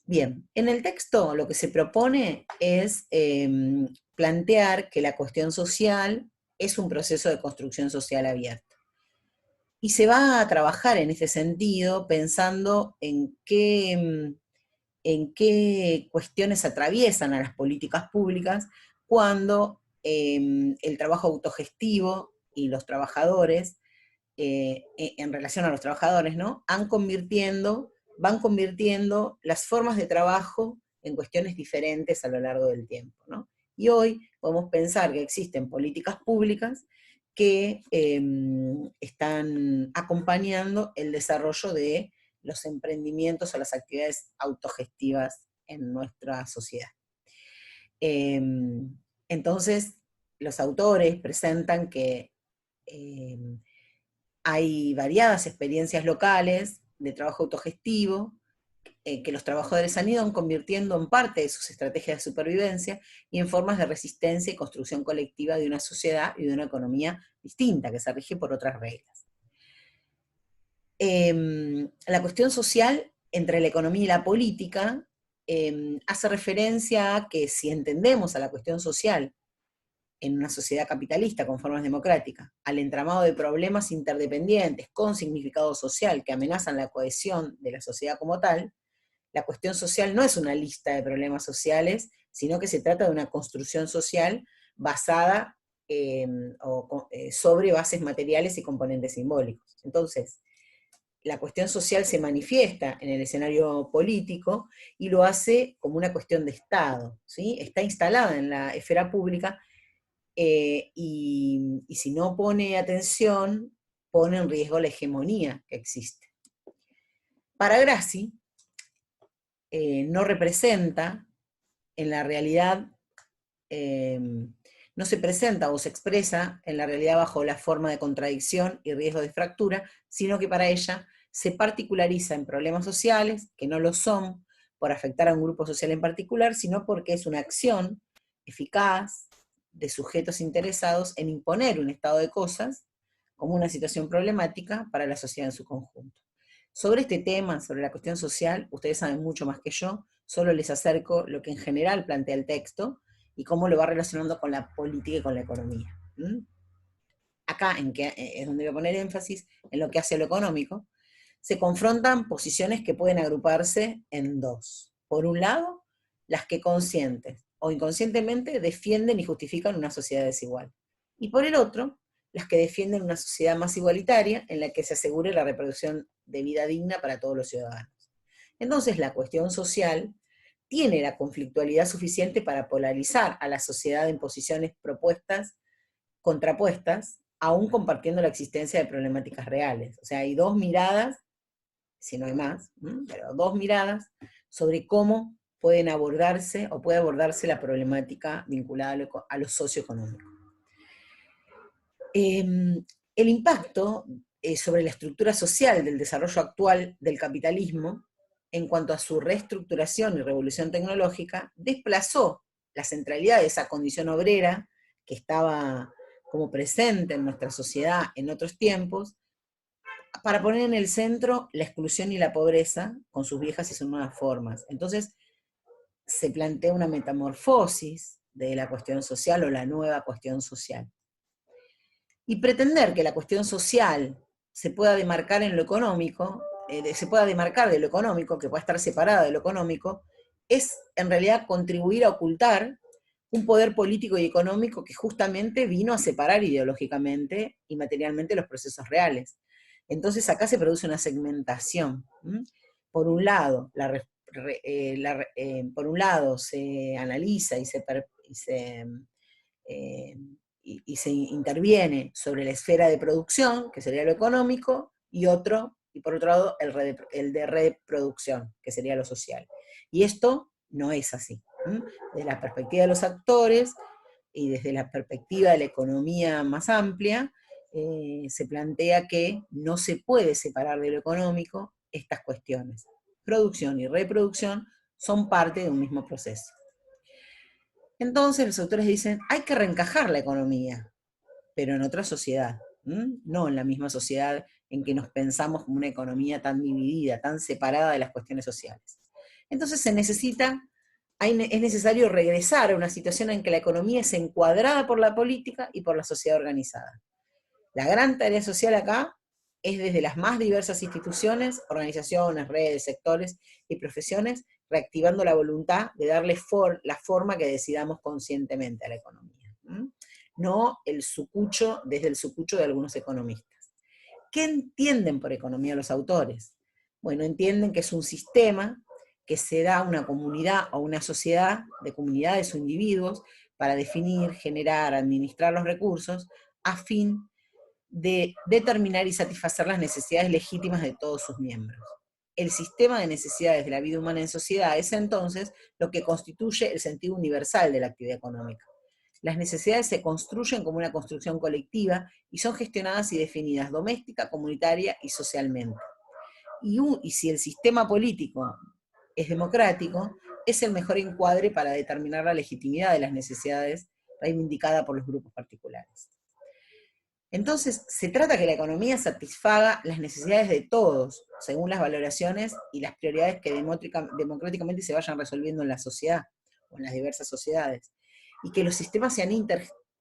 Bien, en el texto lo que se propone es plantear que la cuestión social es un proceso de construcción social abierto. Y se va a trabajar en este sentido pensando en qué cuestiones atraviesan a las políticas públicas cuando el trabajo autogestivo y los trabajadores, en relación a los trabajadores, ¿no? Van convirtiendo las formas de trabajo en cuestiones diferentes a lo largo del tiempo, ¿no? Y hoy podemos pensar que existen políticas públicas que están acompañando el desarrollo de los emprendimientos o las actividades autogestivas en nuestra sociedad. Eh, entonces, los autores presentan que eh, hay variadas experiencias locales de trabajo autogestivo, que los trabajadores han ido convirtiendo en parte de sus estrategias de supervivencia y en formas de resistencia y construcción colectiva de una sociedad y de una economía distinta, que se rige por otras reglas. La cuestión social entre la economía y la política hace referencia a que si entendemos a la cuestión social en una sociedad capitalista con formas democráticas, al entramado de problemas interdependientes con significado social que amenazan la cohesión de la sociedad como tal, la cuestión social no es una lista de problemas sociales, sino que se trata de una construcción social basada sobre bases materiales y componentes simbólicos. Entonces, la cuestión social se manifiesta en el escenario político y lo hace como una cuestión de Estado, ¿sí? Está instalada en la esfera pública y si no pone atención, pone en riesgo la hegemonía que existe. Para Grassi, no representa en la realidad, eh, no se presenta o se expresa en la realidad bajo la forma de contradicción y riesgo de fractura, sino que para ella se particulariza en problemas sociales, que no lo son por afectar a un grupo social en particular, sino porque es una acción eficaz de sujetos interesados en imponer un estado de cosas como una situación problemática para la sociedad en su conjunto. Sobre este tema, sobre la cuestión social, ustedes saben mucho más que yo, solo les acerco lo que en general plantea el texto y cómo lo va relacionando con la política y con la economía. ¿Mm? Acá es donde voy a poner énfasis en lo que hace a lo económico, se confrontan posiciones que pueden agruparse en dos. Por un lado, las que conscientes o inconscientemente defienden y justifican una sociedad desigual. Y por el otro, las que defienden una sociedad más igualitaria en la que se asegure la reproducción de vida digna para todos los ciudadanos. Entonces, la cuestión social tiene la conflictualidad suficiente para polarizar a la sociedad en posiciones propuestas, contrapuestas, aún compartiendo la existencia de problemáticas reales. O sea, hay dos miradas, si no hay más, pero dos miradas sobre cómo pueden abordarse o puede abordarse la problemática vinculada a lo socioeconómico. El impacto sobre la estructura social del desarrollo actual del capitalismo, en cuanto a su reestructuración y revolución tecnológica, desplazó la centralidad de esa condición obrera que estaba como presente en nuestra sociedad en otros tiempos, para poner en el centro la exclusión y la pobreza con sus viejas y sus nuevas formas. Entonces se plantea una metamorfosis de la cuestión social o la nueva cuestión social. Y pretender que la cuestión social se pueda demarcar en lo económico, se pueda demarcar de lo económico, que pueda estar separada de lo económico, es en realidad contribuir a ocultar un poder político y económico que justamente vino a separar ideológicamente y materialmente los procesos reales. Entonces acá se produce una segmentación. Por un lado, por un lado se analiza eh, y se interviene sobre la esfera de producción, que sería lo económico, y por otro lado, el de reproducción, que sería lo social. Y esto no es así. Desde la perspectiva de los actores y desde la perspectiva de la economía más amplia, se plantea que no se puede separar de lo económico estas cuestiones. Producción y reproducción son parte de un mismo proceso. Entonces los autores dicen, hay que reencajar la economía, pero en otra sociedad, no en la misma sociedad en que nos pensamos como una economía tan dividida, tan separada de las cuestiones sociales. Entonces es necesario regresar a una situación en que la economía es encuadrada por la política y por la sociedad organizada. La gran tarea social acá es desde las más diversas instituciones, organizaciones, redes, sectores y profesiones, reactivando la voluntad de darle la forma que decidamos conscientemente a la economía. No desde el sucucho de algunos economistas. ¿Qué entienden por economía los autores? Bueno, entienden que es un sistema que se da a una comunidad o una sociedad de comunidades o individuos para definir, generar, administrar los recursos a fin de determinar y satisfacer las necesidades legítimas de todos sus miembros. El sistema de necesidades de la vida humana en sociedad es entonces lo que constituye el sentido universal de la actividad económica. Las necesidades se construyen como una construcción colectiva y son gestionadas y definidas doméstica, comunitaria y socialmente. Y si el sistema político es democrático, es el mejor encuadre para determinar la legitimidad de las necesidades reivindicada por los grupos particulares. Entonces, se trata que la economía satisfaga las necesidades de todos, según las valoraciones y las prioridades que democráticamente se vayan resolviendo en la sociedad, o en las diversas sociedades, y que los sistemas sean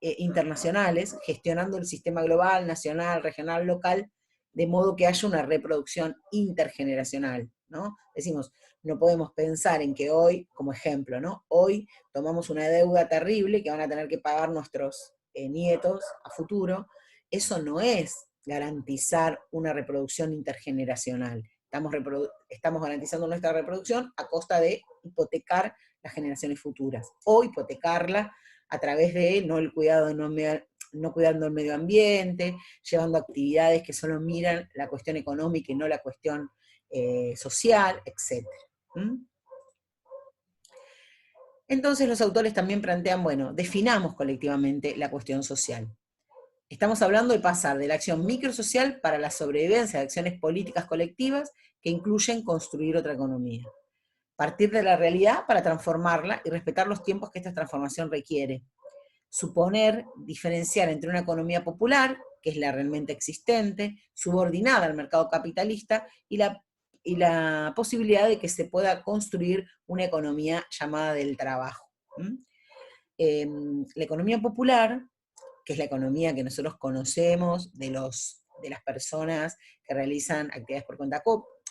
internacionales, gestionando el sistema global, nacional, regional, local, de modo que haya una reproducción intergeneracional, ¿no? Decimos, no podemos pensar en que hoy, como ejemplo, ¿no? Hoy tomamos una deuda terrible que van a tener que pagar nuestros nietos a futuro. Eso no es garantizar una reproducción intergeneracional. Estamos garantizando nuestra reproducción a costa de hipotecar las generaciones futuras, o hipotecarla a través de no cuidando el medio ambiente, llevando actividades que solo miran la cuestión económica y no la cuestión social, etc. Entonces los autores también plantean, bueno, definamos colectivamente la cuestión social. Estamos hablando de pasar de la acción microsocial para la sobrevivencia de acciones políticas colectivas que incluyen construir otra economía. Partir de la realidad para transformarla y respetar los tiempos que esta transformación requiere. Suponer, diferenciar entre una economía popular, que es la realmente existente, subordinada al mercado capitalista, y la posibilidad de que se pueda construir una economía llamada del trabajo. La economía popular, que es la economía que nosotros conocemos de las personas que realizan actividades por cuenta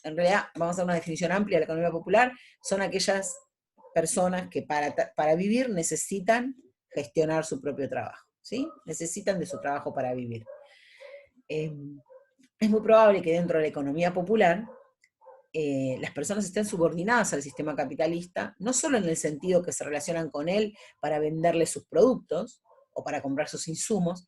en realidad, vamos a hacer una definición amplia de la economía popular, son aquellas personas que para vivir necesitan gestionar su propio trabajo, ¿sí? Necesitan de su trabajo para vivir. Es muy probable que dentro de la economía popular las personas estén subordinadas al sistema capitalista, no solo en el sentido que se relacionan con él para venderle sus productos, o para comprar sus insumos,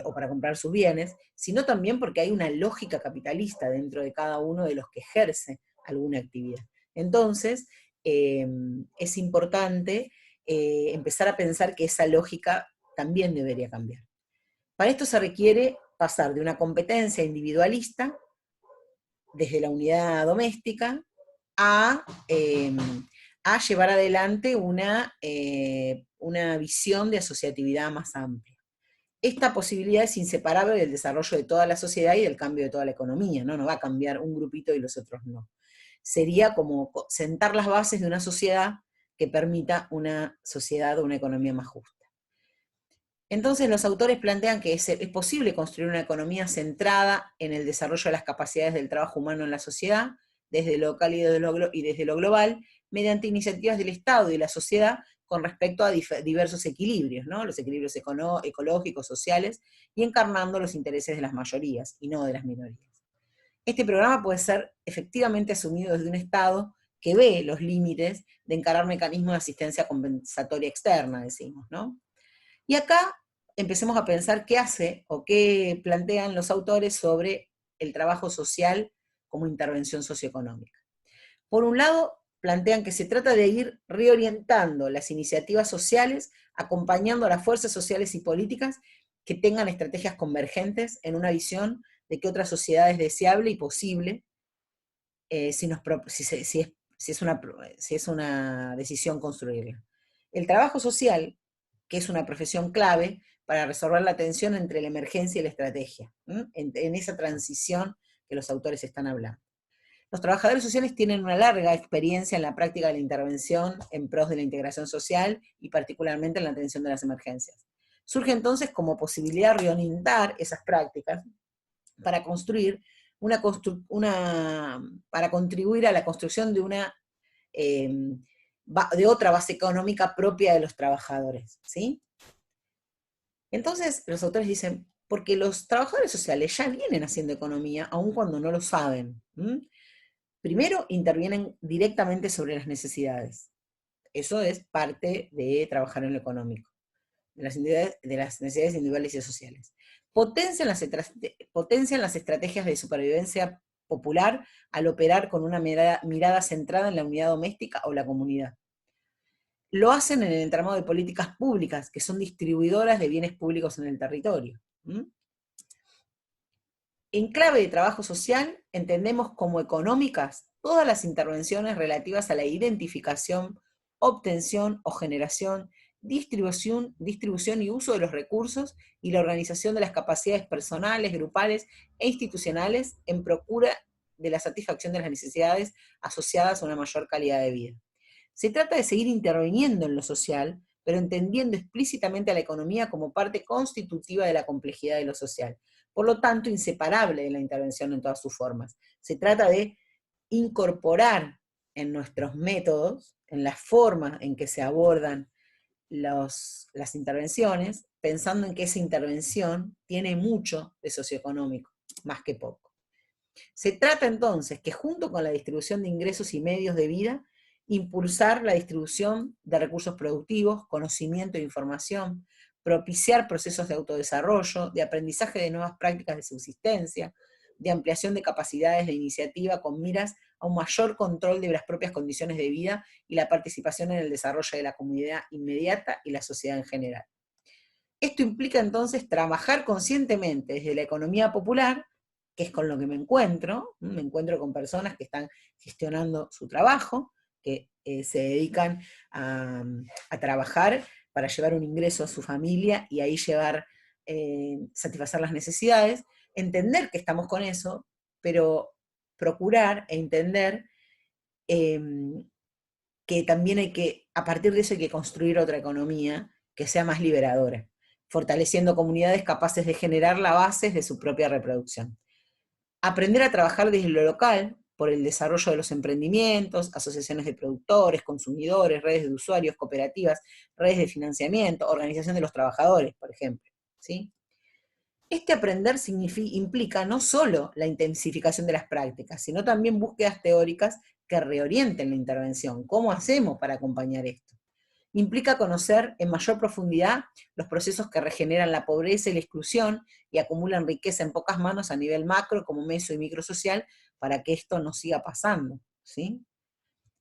o para comprar sus bienes, sino también porque hay una lógica capitalista dentro de cada uno de los que ejerce alguna actividad. Entonces, es importante empezar a pensar que esa lógica también debería cambiar. Para esto se requiere pasar de una competencia individualista, desde la unidad doméstica, a llevar adelante una visión de asociatividad más amplia. Esta posibilidad es inseparable del desarrollo de toda la sociedad y del cambio de toda la economía, ¿no? No va a cambiar un grupito y los otros no. Sería como sentar las bases de una sociedad que permita una sociedad o una economía más justa. Entonces los autores plantean que es posible construir una economía centrada en el desarrollo de las capacidades del trabajo humano en la sociedad, desde lo local y desde lo global, mediante iniciativas del Estado y de la sociedad con respecto a diversos equilibrios, ¿no? Los equilibrios ecológicos, sociales, y encarnando los intereses de las mayorías y no de las minorías. Este programa puede ser efectivamente asumido desde un Estado que ve los límites de encarar mecanismos de asistencia compensatoria externa, decimos, ¿no? Y acá empecemos a pensar qué hace o qué plantean los autores sobre el trabajo social como intervención socioeconómica. Por un lado, plantean que se trata de ir reorientando las iniciativas sociales, acompañando a las fuerzas sociales y políticas que tengan estrategias convergentes en una visión de que otra sociedad es deseable y posible si es una decisión construirla. El trabajo social, que es una profesión clave para resolver la tensión entre la emergencia y la estrategia, en esa transición que los autores están hablando. Los trabajadores sociales tienen una larga experiencia en la práctica de la intervención en pros de la integración social y particularmente en la atención de las emergencias. Surge entonces como posibilidad reorientar esas prácticas para construir para contribuir a la construcción de otra base económica propia de los trabajadores, ¿sí? Entonces, los autores dicen, porque los trabajadores sociales ya vienen haciendo economía, aun cuando no lo saben. Primero, intervienen directamente sobre las necesidades. Eso es parte de trabajar en lo económico, de las necesidades individuales y sociales. Potencian las estrategias de supervivencia popular al operar con una mirada centrada en la unidad doméstica o la comunidad. Lo hacen en el entramado de políticas públicas, que son distribuidoras de bienes públicos en el territorio. En clave de trabajo social, entendemos como económicas todas las intervenciones relativas a la identificación, obtención o generación, distribución y uso de los recursos y la organización de las capacidades personales, grupales e institucionales en procura de la satisfacción de las necesidades asociadas a una mayor calidad de vida. Se trata de seguir interviniendo en lo social, pero entendiendo explícitamente a la economía como parte constitutiva de la complejidad de lo social. Por lo tanto, inseparable de la intervención en todas sus formas. Se trata de incorporar en nuestros métodos, en la forma en que se abordan las intervenciones, pensando en que esa intervención tiene mucho de socioeconómico, más que poco. Se trata entonces que junto con la distribución de ingresos y medios de vida, impulsar la distribución de recursos productivos, conocimiento e información, propiciar procesos de autodesarrollo, de aprendizaje de nuevas prácticas de subsistencia, de ampliación de capacidades de iniciativa con miras a un mayor control de las propias condiciones de vida y la participación en el desarrollo de la comunidad inmediata y la sociedad en general. Esto implica entonces trabajar conscientemente desde la economía popular, que es con lo que me encuentro con personas que están gestionando su trabajo, que se dedican a trabajar para llevar un ingreso a su familia y ahí satisfacer las necesidades, entender que estamos con eso, pero procurar e entender que también a partir de eso hay que construir otra economía que sea más liberadora, fortaleciendo comunidades capaces de generar las bases de su propia reproducción. Aprender a trabajar desde lo local, por el desarrollo de los emprendimientos, asociaciones de productores, consumidores, redes de usuarios, cooperativas, redes de financiamiento, organización de los trabajadores, por ejemplo, ¿sí? Este aprender implica no solo la intensificación de las prácticas, sino también búsquedas teóricas que reorienten la intervención. ¿Cómo hacemos para acompañar esto? Implica conocer en mayor profundidad los procesos que regeneran la pobreza y la exclusión y acumulan riqueza en pocas manos a nivel macro, como meso y microsocial, para que esto no siga pasando, ¿sí?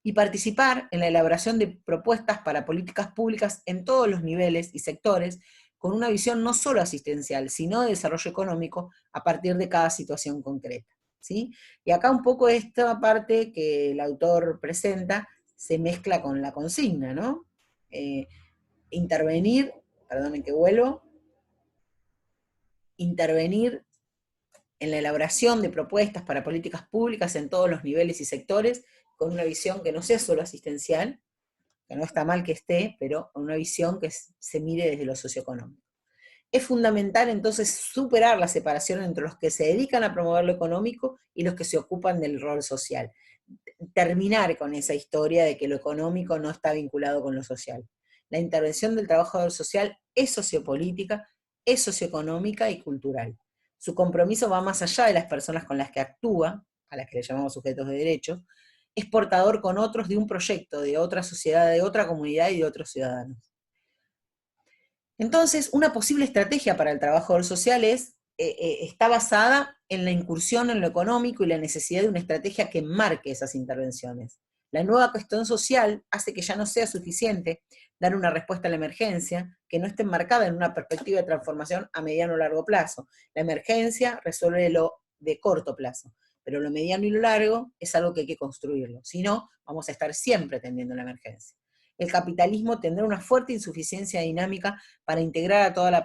Y participar en la elaboración de propuestas para políticas públicas en todos los niveles y sectores, con una visión no solo asistencial, sino de desarrollo económico a partir de cada situación concreta, ¿sí? Y acá un poco esta parte que el autor presenta se mezcla con la consigna, ¿no? Intervenir, perdonen que vuelvo, intervenir en la elaboración de propuestas para políticas públicas en todos los niveles y sectores, con una visión que no sea solo asistencial, que no está mal que esté, pero con una visión que se mire desde lo socioeconómico. Es fundamental entonces superar la separación entre los que se dedican a promover lo económico y los que se ocupan del rol social. Terminar con esa historia de que lo económico no está vinculado con lo social. La intervención del trabajador social es sociopolítica, es socioeconómica y cultural. Su compromiso va más allá de las personas con las que actúa, a las que le llamamos sujetos de derecho, es portador con otros de un proyecto, de otra sociedad, de otra comunidad y de otros ciudadanos. Entonces, una posible estrategia para el trabajador social está basada en la incursión en lo económico y la necesidad de una estrategia que marque esas intervenciones. La nueva cuestión social hace que ya no sea suficiente dar una respuesta a la emergencia que no esté enmarcada en una perspectiva de transformación a mediano o largo plazo. La emergencia resuelve lo de corto plazo, pero lo mediano y lo largo es algo que hay que construirlo. Si no, vamos a estar siempre atendiendo la emergencia. El capitalismo tendrá una fuerte insuficiencia dinámica para integrar a toda la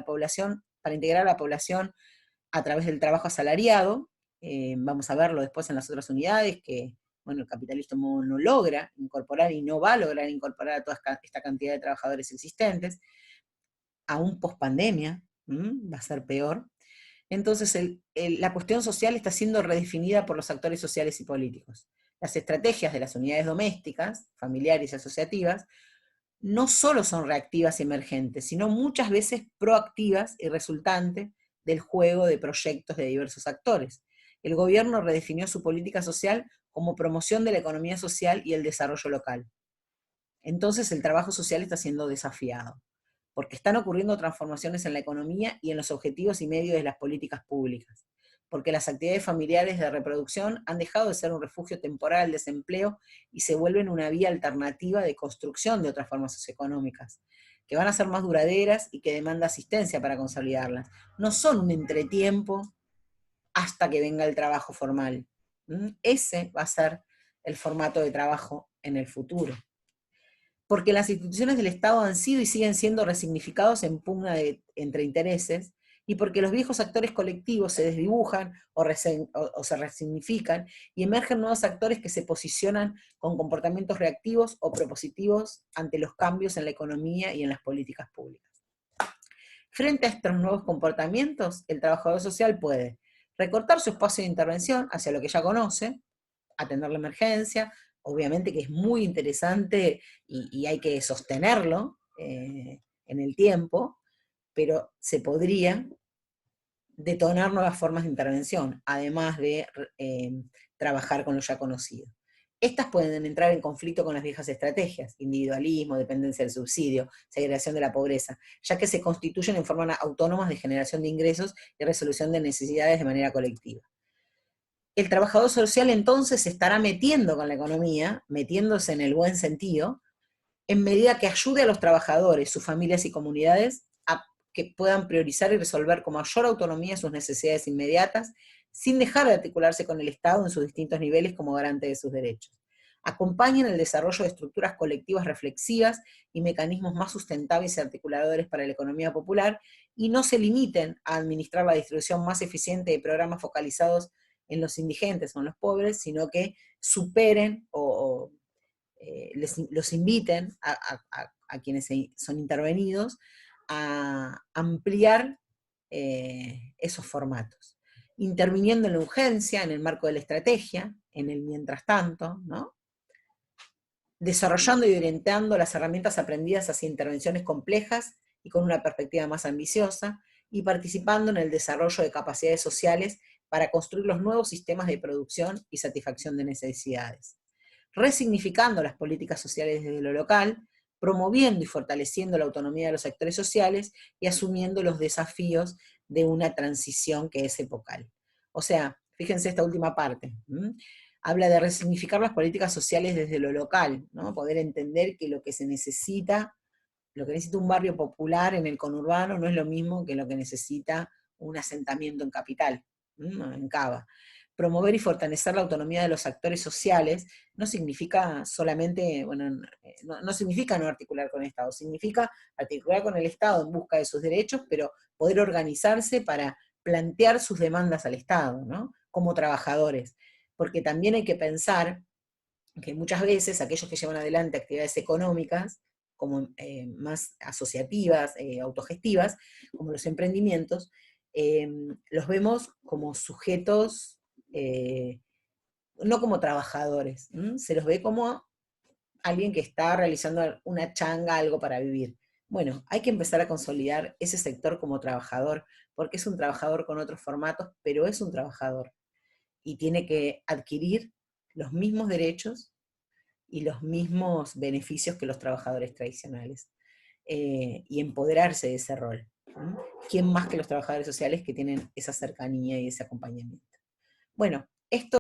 población, para integrar a la población a través del trabajo asalariado, vamos a verlo después en las otras unidades, que bueno, el capitalismo no logra incorporar y no va a lograr incorporar a toda esta cantidad de trabajadores existentes, aún post pandemia, va a ser peor. Entonces, la cuestión social está siendo redefinida por los actores sociales y políticos. Las estrategias de las unidades domésticas, familiares y asociativas, no solo son reactivas y emergentes, sino muchas veces proactivas y resultantes del juego de proyectos de diversos actores. El gobierno redefinió su política social como promoción de la economía social y el desarrollo local. Entonces el trabajo social está siendo desafiado, porque están ocurriendo transformaciones en la economía y en los objetivos y medios de las políticas públicas, porque las actividades familiares de reproducción han dejado de ser un refugio temporal al desempleo y se vuelven una vía alternativa de construcción de otras formas socioeconómicas, que van a ser más duraderas y que demanda asistencia para consolidarlas. No son un entretiempo hasta que venga el trabajo formal. Ese va a ser el formato de trabajo en el futuro. Porque las instituciones del Estado han sido y siguen siendo resignificados en pugna entre intereses, y porque los viejos actores colectivos se desdibujan o se resignifican, y emergen nuevos actores que se posicionan con comportamientos reactivos o propositivos ante los cambios en la economía y en las políticas públicas. Frente a estos nuevos comportamientos, el trabajador social puede recortar su espacio de intervención hacia lo que ya conoce, atender la emergencia, obviamente que es muy interesante y hay que sostenerlo en el tiempo, pero se podría detonar nuevas formas de intervención, además de trabajar con lo ya conocido. Estas pueden entrar en conflicto con las viejas estrategias, individualismo, dependencia del subsidio, segregación de la pobreza, ya que se constituyen en formas autónomas de generación de ingresos y resolución de necesidades de manera colectiva. El trabajador social entonces se estará metiendo con la economía, metiéndose en el buen sentido, en medida que ayude a los trabajadores, sus familias y comunidades a que puedan priorizar y resolver con mayor autonomía sus necesidades inmediatas, sin dejar de articularse con el Estado en sus distintos niveles como garante de sus derechos. Acompañen el desarrollo de estructuras colectivas reflexivas y mecanismos más sustentables y articuladores para la economía popular, y no se limiten a administrar la distribución más eficiente de programas focalizados en los indigentes o en los pobres, sino que superen los inviten a quienes son intervenidos a ampliar esos formatos, interviniendo en la urgencia, en el marco de la estrategia, en el mientras tanto, ¿no? Desarrollando y orientando las herramientas aprendidas hacia intervenciones complejas y con una perspectiva más ambiciosa, y participando en el desarrollo de capacidades sociales para construir los nuevos sistemas de producción y satisfacción de necesidades. Resignificando las políticas sociales desde lo local, promoviendo y fortaleciendo la autonomía de los sectores sociales y asumiendo los desafíos de una transición que es epocal. O sea, fíjense esta última parte. Habla de resignificar las políticas sociales desde lo local, ¿no? Poder entender que lo que necesita un barrio popular en el conurbano no es lo mismo que lo que necesita un asentamiento en capital, en Cava. Promover y fortalecer la autonomía de los actores sociales no significa solamente, no significa no articular con el Estado, significa articular con el Estado en busca de sus derechos, pero poder organizarse para plantear sus demandas al Estado, ¿no? Como trabajadores. Porque también hay que pensar que muchas veces aquellos que llevan adelante actividades económicas, como más asociativas, autogestivas, como los emprendimientos, los vemos como sujetos, no como trabajadores, se los ve como alguien que está realizando una changa, algo para vivir. Bueno, hay que empezar a consolidar ese sector como trabajador, porque es un trabajador con otros formatos, pero es un trabajador, y tiene que adquirir los mismos derechos y los mismos beneficios que los trabajadores tradicionales, y empoderarse de ese rol. ¿Quién más que los trabajadores sociales que tienen esa cercanía y ese acompañamiento? Bueno, esto